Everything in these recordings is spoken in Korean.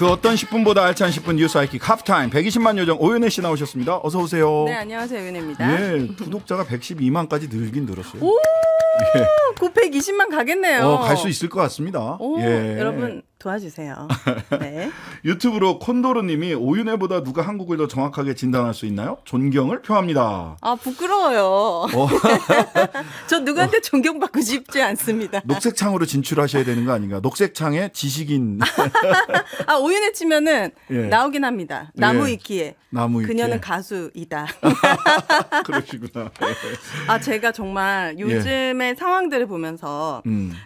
그 어떤 10분보다 알찬 10분 뉴스 하이킥 하프타임 120만 요정 오윤혜 씨 나오셨습니다. 어서 오세요. 네, 안녕하세요. 오윤혜입니다. 예, 구독자가 112만까지 늘긴 늘었어요. 오, 예. 곧 120만 가겠네요. 갈 수 있을 것 같습니다. 오, 예. 여러분 도와주세요. 네. 유튜브로 콘도르님이 오윤혜보다 누가 한국을 더 정확하게 진단할 수 있나요? 존경을 표합니다. 아, 부끄러워요. 저 누구한테 존경받고 싶지 않습니다. 녹색창으로 진출하셔야 되는 거 아닌가? 녹색창에 지식인. 아, 오윤혜 치면은 예. 나오긴 합니다. 나무위키에. 나무위키에. 그녀는 가수이다. 그러시구나. 아, 제가 정말 요즘의 상황들을 보면서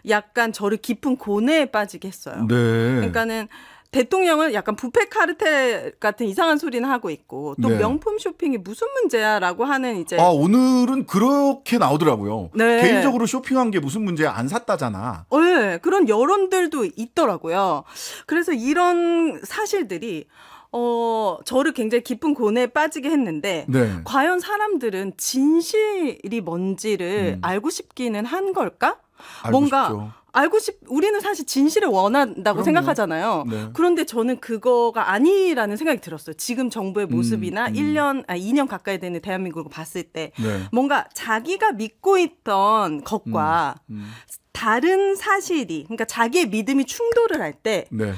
약간 저를 깊은 고뇌에 빠지게 했어요. 네. 그러니까는 대통령은 약간 부패 카르텔 같은 이상한 소리는 하고 있고 또 네. 명품 쇼핑이 무슨 문제야라고 하는 이제 오늘은 그렇게 나오더라고요. 네. 개인적으로 쇼핑한 게 무슨 문제야? 안 샀다잖아. 네, 그런 여론들도 있더라고요. 그래서 이런 사실들이 저를 굉장히 깊은 고뇌에 빠지게 했는데 네. 과연 사람들은 진실이 뭔지를 알고 싶기는 한 걸까? 뭔가 싶죠. 우리는 사실 진실을 원한다고 그럼요. 생각하잖아요. 네. 그런데 저는 그거가 아니라는 생각이 들었어요. 지금 정부의 모습이나 2년 가까이 되는 대한민국을 봤을 때 네. 뭔가 자기가 믿고 있던 것과 다른 사실이, 그러니까 자기의 믿음이 충돌을 할 때 네.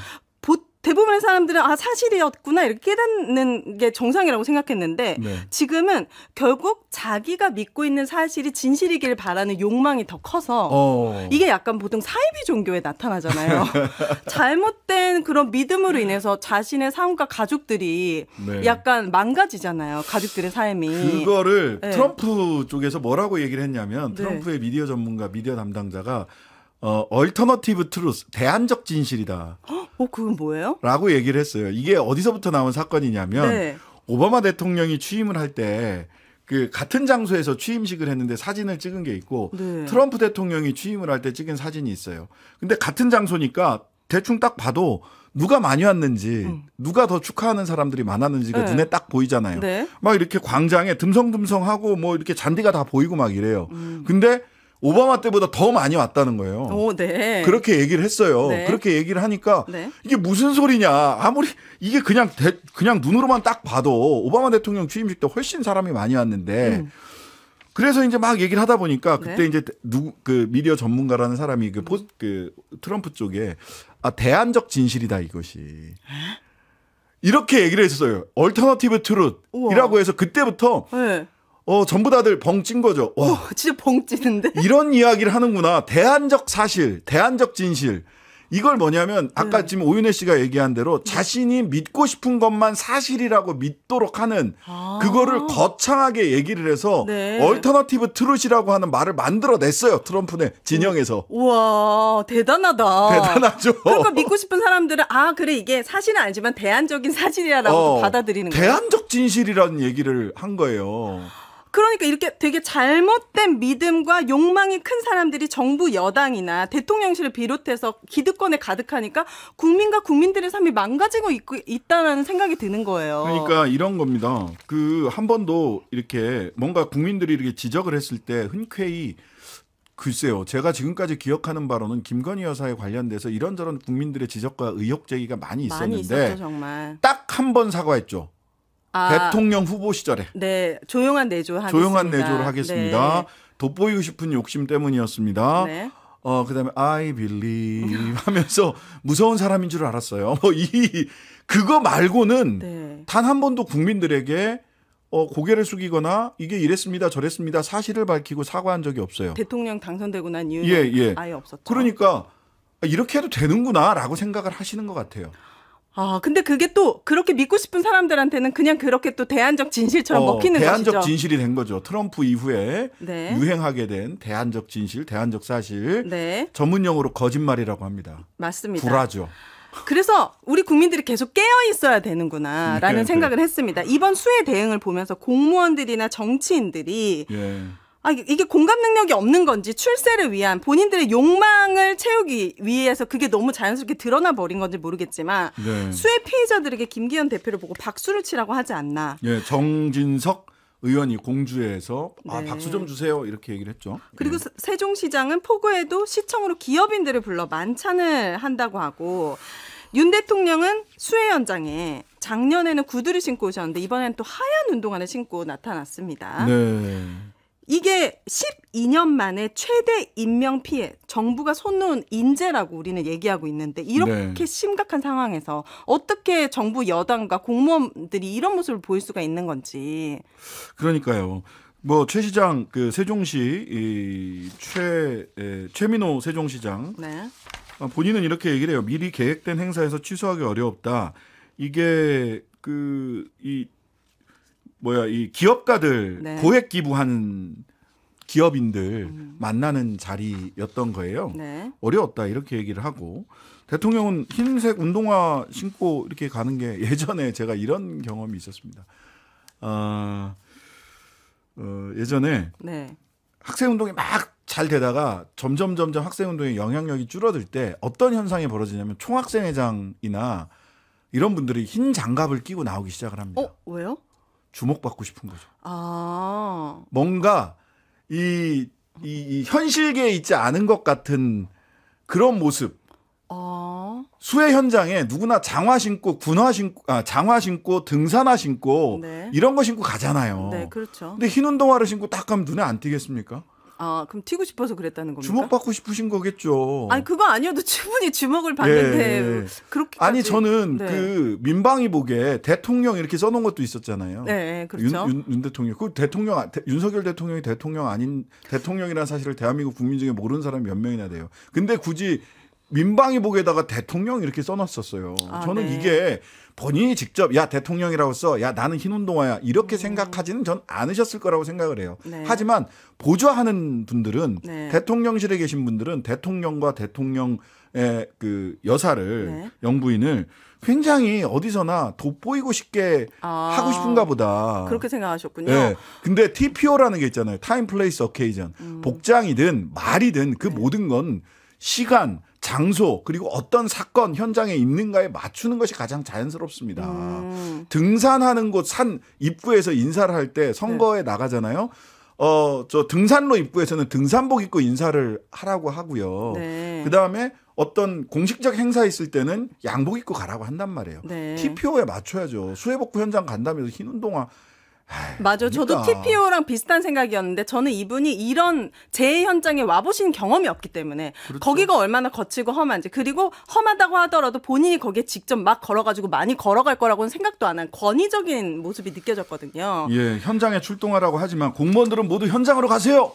대부분의 사람들은 사실이었구나 이렇게 깨닫는 게 정상이라고 생각했는데 네. 지금은 결국 자기가 믿고 있는 사실이 진실이길 바라는 욕망이 더 커서 이게 약간 보통 사이비 종교에 나타나잖아요. 잘못된 그런 믿음으로 인해서 자신의 삶과 가족들이 네. 약간 망가지잖아요. 가족들의 삶이. 그거를 네. 트럼프 쪽에서 뭐라고 얘기를 했냐면 네. 트럼프의 미디어 전문가, 미디어 담당자가 얼터너티브 트루스, 대안적 진실이다. 그건 뭐예요? 라고 얘기를 했어요. 이게 어디서부터 나온 사건이냐면 네. 오바마 대통령이 취임을 할 때 그 같은 장소에서 취임식을 했는데 사진을 찍은 게 있고 네. 트럼프 대통령이 취임을 할 때 찍은 사진이 있어요. 근데 같은 장소니까 대충 딱 봐도 누가 많이 왔는지 누가 더 축하하는 사람들이 많았는지가 네. 눈에 딱 보이잖아요. 네. 막 이렇게 광장에 듬성듬성하고 뭐 이렇게 잔디가 다 보이고 막 이래요. 근데 오바마 때보다 더 많이 왔다는 거예요. 네. 그렇게 얘기를 했어요. 네. 그렇게 얘기를 하니까 네. 이게 무슨 소리냐. 아무리 이게 그냥 눈으로만 딱 봐도 오바마 대통령 취임식 때 훨씬 사람이 많이 왔는데 그래서 이제 막 얘기를 하다 보니까 그때 네. 이제 그 미디어 전문가라는 사람이 그 트럼프 쪽에 대안적 진실이다 이것이. 이렇게 얘기를 했었어요. 얼터너티브 트룻이라고 해서 그때부터 네. 전부 다들 벙찐 거죠. 와, 진짜 벙찌는데. 이런 이야기를 하는구나. 대안적 사실, 대안적 진실. 이걸 뭐냐면 아까 지금 오윤혜 씨가 얘기한 대로 자신이 믿고 싶은 것만 사실이라고 믿도록 하는 그거를 거창하게 얘기를 해서 네. 얼터너티브 트룻이라고 하는 말을 만들어냈어요. 트럼프네 진영에서. 우와, 대단하다. 대단하죠. 그러니까 믿고 싶은 사람들은 그래 이게 사실은 아니지만 대안적인 사실이라고 받아들이는 거예요. 대안적 진실이라는 얘기를 한 거예요. 그러니까 이렇게 되게 잘못된 믿음과 욕망이 큰 사람들이 정부 여당이나 대통령실을 비롯해서 기득권에 가득하니까 국민과 국민들의 삶이 망가지고 있다는 생각이 드는 거예요. 그러니까 이런 겁니다. 한 번도 이렇게 뭔가 국민들이 이렇게 지적을 했을 때 흔쾌히 글쎄요. 제가 지금까지 기억하는 바로는 김건희 여사에 관련돼서 이런저런 국민들의 지적과 의혹 제기가 많이 있었는데 있었죠, 정말. 딱 한 번 사과했죠. 대통령 후보 시절에. 네, 조용한 내조를 하겠습니다. 네. 돋보이고 싶은 욕심 때문이었습니다. 네. 그다음에 I believe 하면서 무서운 사람인 줄 알았어요. 그거 말고는 네. 단 한 번도 국민들에게 고개를 숙이거나 이게 이랬습니다, 저랬습니다, 사실을 밝히고 사과한 적이 없어요. 대통령 당선되고 난 이후에 아예 없었죠. 그러니까 이렇게 해도 되는구나라고 생각을 하시는 것 같아요. 근데 그게 또 그렇게 믿고 싶은 사람들한테는 그냥 그렇게 또 대안적 진실처럼 먹히는 대안적 것이죠. 진실이 된 거죠. 트럼프 이후에 네. 유행하게 된 대안적 진실, 대안적 사실. 네. 전문용어로 거짓말이라고 합니다. 맞습니다. 불화죠. 그래서 우리 국민들이 계속 깨어 있어야 되는구나라는 생각을 했습니다. 이번 수해 대응을 보면서 공무원들이나 정치인들이 이게 공감 능력이 없는 건지 출세를 위한 본인들의 욕망을 채우기 위해서 그게 너무 자연스럽게 드러나 버린 건지 모르겠지만 수해 피해자들에게 김기현 대표를 보고 박수를 치라고 하지 않나. 정진석 의원이 공주에서 박수 좀 주세요 이렇게 얘기를 했죠. 그리고 세종시장은 폭우에도 시청으로 기업인들을 불러 만찬을 한다고 하고 윤 대통령은 수해 현장에 작년에는 구두를 신고 오셨는데 이번에는 또 하얀 운동화를 신고 나타났습니다. 네. 이게 12년 만에 최대 인명 피해, 정부가 손 놓은 인재라고 우리는 얘기하고 있는데 이렇게 네. 심각한 상황에서 어떻게 정부 여당과 공무원들이 이런 모습을 보일 수가 있는 건지. 그러니까요. 뭐 최 시장 그 세종시 최민호 세종시장 네. 본인은 이렇게 얘기를 해요. 미리 계획된 행사에서 취소하기 어렵다. 이게 이 기업가들 네. 고액 기부하는 기업인들 만나는 자리였던 거예요. 네. 어려웠다 이렇게 얘기를 하고 대통령은 흰색 운동화 신고 이렇게 가는 게 예전에 제가 이런 경험이 있었습니다. 예전에 네. 학생운동이 막 잘 되다가 점점 학생운동의 영향력이 줄어들 때 어떤 현상이 벌어지냐면 총학생회장이나 이런 분들이 흰 장갑을 끼고 나오기 시작을 합니다. 왜요? 주목받고 싶은 거죠. 아. 뭔가 이 현실계에 있지 않은 것 같은 그런 모습. 수해 현장에 누구나 장화 신고 장화 신고 등산화 신고 네. 이런 거 신고 가잖아요. 네, 그렇죠. 근데 흰 운동화를 신고 딱 가면 눈에 안 띄겠습니까? 그럼 튀고 싶어서 그랬다는 겁니까? 주목받고 싶으신 거겠죠. 아니 그거 아니어도 충분히 주목을 받는데 그렇게 아니 저는 네. 그 민방위복에 대통령 이렇게 써놓은 것도 있었잖아요. 네, 그렇죠. 윤 대통령, 그 윤석열 대통령이 대통령 아닌 대통령이라는 사실을 대한민국 국민 중에 모르는 사람이 몇 명이나 돼요. 근데 굳이 민방위복에다가 대통령 이렇게 써놨었어요. 저는 네. 이게 본인이 직접 야 대통령이라고 써, 야 나는 흰 운동화야 이렇게 생각하지는 전 않으셨을 거라고 생각을 해요. 네. 하지만 보좌하는 분들은 네. 대통령실에 계신 분들은 대통령과 대통령의 그 여사를 네. 영부인을 굉장히 어디서나 돋보이고 싶게 하고 싶은가 보다. 그렇게 생각하셨군요. 네. 근데 TPO라는 게 있잖아요. 타임, 플레이스, 어케이전. 복장이든 말이든 그 모든 건 시간, 장소 그리고 어떤 사건 현장에 있는가에 맞추는 것이 가장 자연스럽습니다. 등산하는 곳 산 입구에서 인사를 할 때 선거에 나가잖아요. 저 등산로 입구에서는 등산복 입고 인사를 하라고 하고요. 네. 그다음에 어떤 공식적 행사 있을 때는 양복 입고 가라고 한단 말이에요. 네. TPO에 맞춰야죠. 수해복구 현장 간다면서 흰 운동화. 맞아요. 저도 TPO랑 비슷한 생각이었는데 저는 이분이 이런 재해 현장에 와보신 경험이 없기 때문에 그렇죠. 거기가 얼마나 거치고 험한지 그리고 험하다고 하더라도 본인이 거기에 직접 막 걸어가지고 많이 걸어갈 거라고는 생각도 안 한 권위적인 모습이 느껴졌거든요. 예, 현장에 출동하라고 하지만 공무원들은 모두 현장으로 가세요.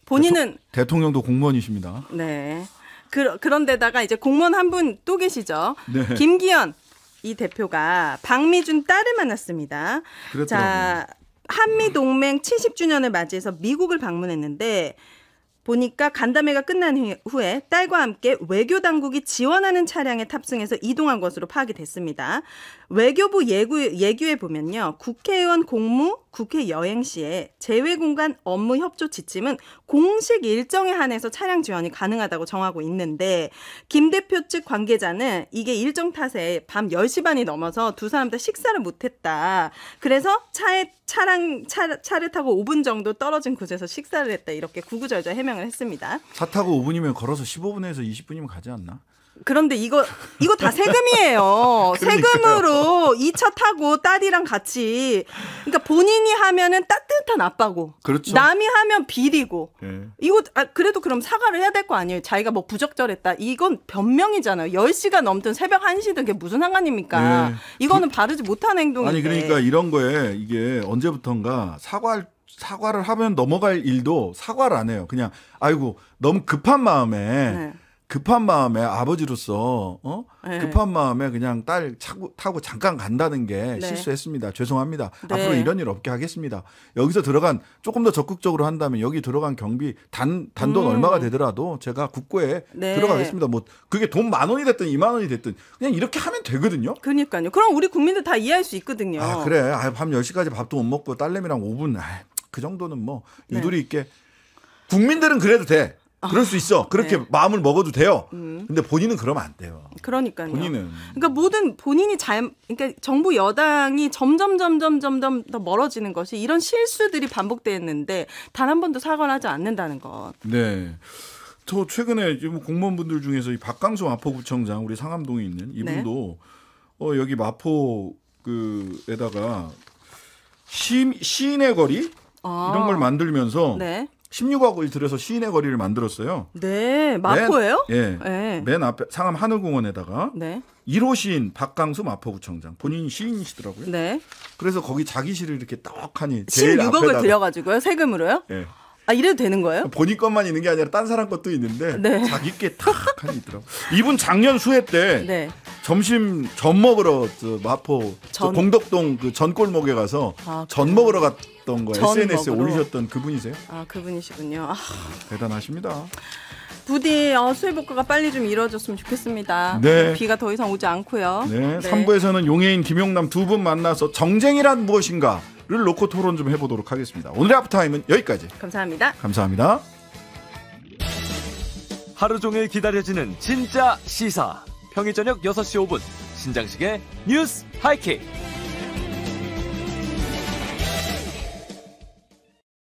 본인은 대통령도 공무원이십니다. 네. 그런데다가 이제 공무원 한 분 또 계시죠. 네. 김기현 이 대표가 박미준 딸을 만났습니다. 그랬더라고요. 자, 한미 동맹 70주년을 맞이해서 미국을 방문했는데 보니까 간담회가 끝난 후에 딸과 함께 외교 당국이 지원하는 차량에 탑승해서 이동한 것으로 파악이 됐습니다. 외교부 예규에 보면요. 국회의원 공무, 국회 여행 시에 재외공간 업무 협조 지침은 공식 일정에 한해서 차량 지원이 가능하다고 정하고 있는데 김 대표 측 관계자는 이게 일정 탓에 밤 10시 반이 넘어서 두 사람 다 식사를 못했다. 그래서 차를 타고 5분 정도 떨어진 곳에서 식사를 했다. 이렇게 구구절절 해명을 했습니다. 차 타고 5분이면 걸어서 15분에서 20분이면 가지 않나? 그런데 이거 다 세금이에요. 세금으로 이 차 타고 딸이랑 같이. 그러니까 본인이 하면은 따뜻한 아빠고. 그렇죠. 남이 하면 비리고. 예. 이거 그래도 그럼 사과를 해야 될 거 아니에요. 자기가 뭐 부적절했다. 이건 변명이잖아요. 10시가 넘든 새벽 1시든 그게 무슨 상관입니까? 예. 이거는 바르지 못한 행동인데. 아니 그러니까 이런 거에 이게 언제부턴가 사과를 하면 넘어갈 일도 사과를 안 해요. 그냥 아이고 너무 급한 마음에 아버지로서 네. 급한 마음에 그냥 딸 타고 잠깐 간다는 게 네. 실수했습니다. 죄송합니다. 네. 앞으로 이런 일 없게 하겠습니다. 여기서 조금 더 적극적으로 한다면 여기 들어간 경비 단돈 얼마가 되더라도 제가 국고에 네. 들어가겠습니다. 뭐 그게 돈 10,000원이 됐든 20,000원이 됐든 그냥 이렇게 하면 되거든요. 그러니까요. 그럼 우리 국민들 다 이해할 수 있거든요. 아 그래. 밤 10시까지 밥도 못 먹고 딸내미랑 5분 그 정도는 뭐 유두리 있게 국민들은 그래도 돼. 그럴 수 있어. 그렇게 네. 마음을 먹어도 돼요. 근데 본인은 그러면 안 돼요. 그러니까요. 본인은. 그러니까 모든 본인이 그러니까 정부 여당이 점점 더 멀어지는 것이 이런 실수들이 반복됐는데 단 한 번도 사과를 하지 않는다는 것. 네. 저 최근에 지금 공무원분들 중에서 이 박강수 마포구청장 우리 상암동에 있는 이분도 여기 마포 그에다가 시인의 거리 이런 걸 만들면서 16억을 들여서 시인의 거리를 만들었어요. 네, 마포예요? 맨 앞에 상암 하늘공원에다가 1호 시인 박강수 마포구청장 본인이 시인이시더라고요. 네. 그래서 거기 자기 시를 이렇게 떡하니 제일 16억을 앞에다가 들여가지고요, 세금으로요? 네. 아, 이래도 되는 거예요? 본인 것만 있는 게 아니라 딴 사람 것도 있는데 자기 게 탁하니 있더라고. 이분 작년 수해 때 점심 전 먹으러 마포 공덕동 그 전골목에 가서 전 먹으러 갔던 거 SNS에 올리셨던 그분이세요? 아, 그분이시군요. 대단하십니다. 부디 수해 복구가 빨리 좀 이루어졌으면 좋겠습니다. 네. 비가 더 이상 오지 않고요. 네. 3부에서는 용해인 김용남 두 분 만나서 정쟁이란 무엇인가 를 놓고 토론 좀 해보도록 하겠습니다. 오늘의 아프타임은 여기까지. 감사합니다. 감사합니다. 하루 종일 기다려지는 진짜 시사. 평일 저녁 6시 5분 신장식의 뉴스 하이킥.